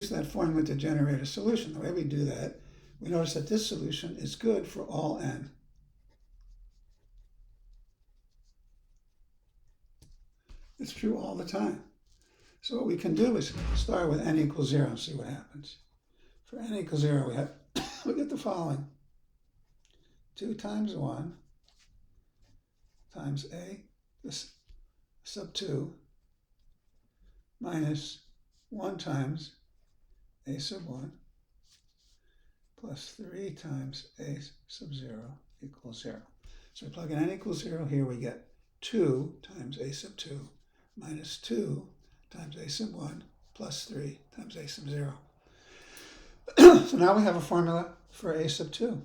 that formula to generate a solution. The way we do that, we notice that this solution is good for all n. It's true all the time. So what we can do is start with n equals 0 and see what happens. For n equals 0, we get the following. 2 times 1 times a sub 2 minus 1 times a sub 1 plus 3 times a sub 0 equals 0. So we plug in n equals 0 here, we get 2 times a sub 2 minus 2 times a sub 1 plus 3 times a sub 0. So now we have a formula for a sub 2.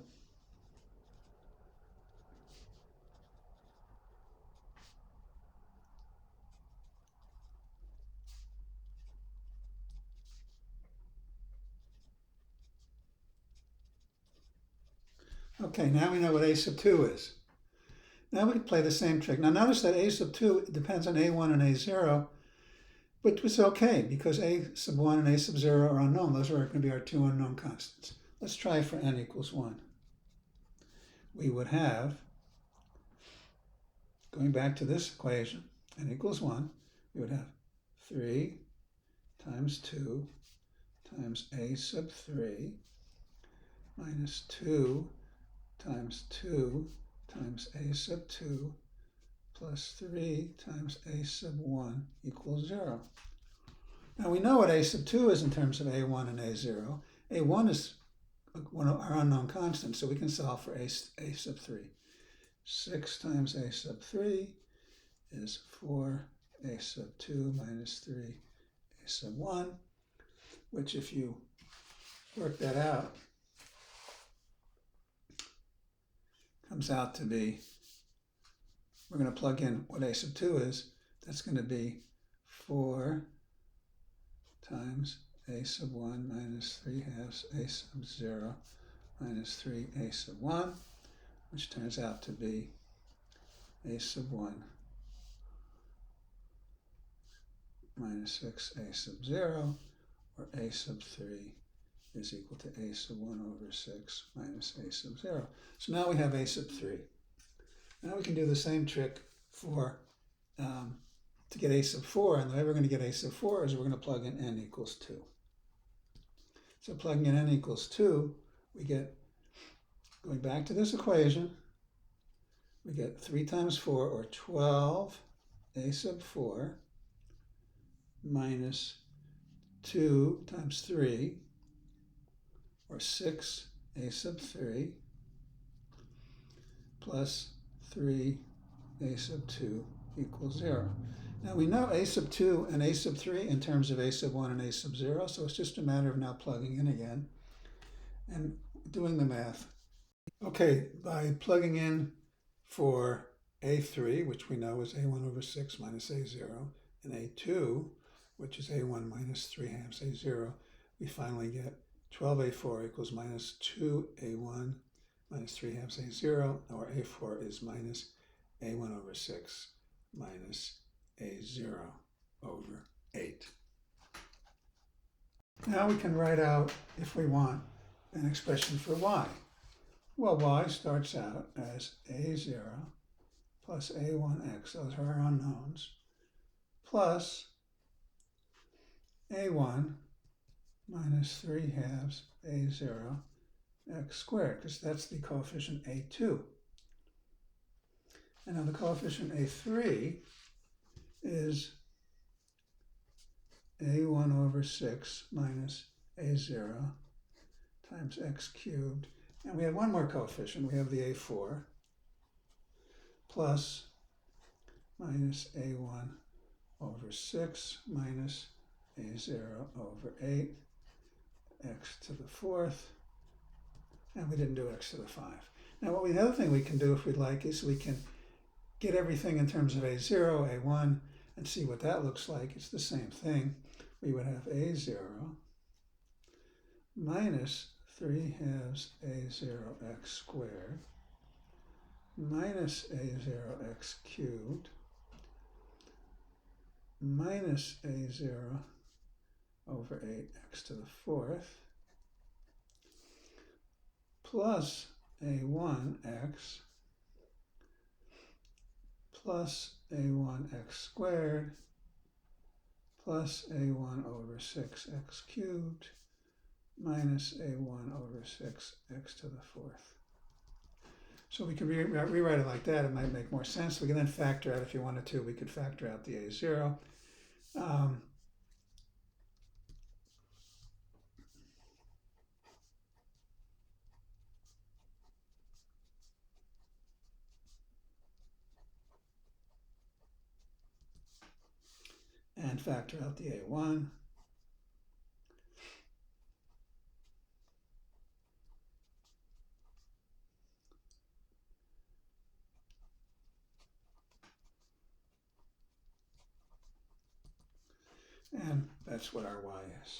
Okay, now we know what a sub 2 is. Now we can play the same trick. Now notice that a sub 2 depends on a1 and a0, but it's okay because a sub 1 and a sub 0 are unknown. Those are going to be our two unknown constants. Let's try for n equals 1. We would have, going back to this equation, n equals 1, we would have 3 times 2 times a sub 3 minus 2 times 2 times a sub 2 plus 3 times a sub 1 equals 0. Now we know what a sub 2 is in terms of a1 and a0. a1 is one of our unknown constants, so we can solve for a sub 3. 6 times a sub 3 is 4 a sub 2 minus 3 a sub 1, which if you work that out, comes out to be, we're going to plug in what a sub 2 is. That's going to be 4 times a sub 1 minus 3 halves a sub 0 minus 3 a sub 1, which turns out to be a sub 1 minus 6 a sub 0, or a sub 3 is equal to a sub 1 over 6 minus a sub 0. So now we have a sub 3. Now we can do the same trick for to get a sub 4, and the way we're going to get a sub 4 is we're going to plug in n equals 2. So plugging in n equals 2, we get, going back to this equation, we get 3 times 4, or 12 a sub 4 minus 2 times 3, or 6 a sub 3 plus 3 a sub 2 equals 0. Now we know a sub 2 and a sub 3 in terms of a sub 1 and a sub 0, so it's just a matter of now plugging in again and doing the math. Okay, by plugging in for a3, which we know is a1 over 6 minus a0, and a2, which is a1 minus 3 halves a0, we finally get 12a4 equals minus 2a1 minus 3 halves a0, or a4 is minus a1 over 6 minus a0 over 8. Now we can write out, if we want, an expression for y. Well, y starts out as a0 plus a1x, those are our unknowns, plus a1 minus 3 halves a0 x squared, because that's the coefficient a2. And now the coefficient a3 is a1 over 6 minus a0 times x cubed. And we have one more coefficient. We have the a4 plus minus a1 over 6 minus a0 over 8, x to the 4th, and we didn't do x to the 5. Now, the other thing we can do if we'd like is we can get everything in terms of a0, a1, and see what that looks like. It's the same thing. We would have a0 minus 3 halves a0x squared minus a0x cubed minus a0 over 8x to the fourth plus a1x plus a1x squared plus a1 over 6x cubed minus a1 over 6x to the fourth. So we could rewrite it like that. It might make more sense. We can then factor out, if you wanted to, we could factor out the a0. And factor out the a1. And that's what our y is.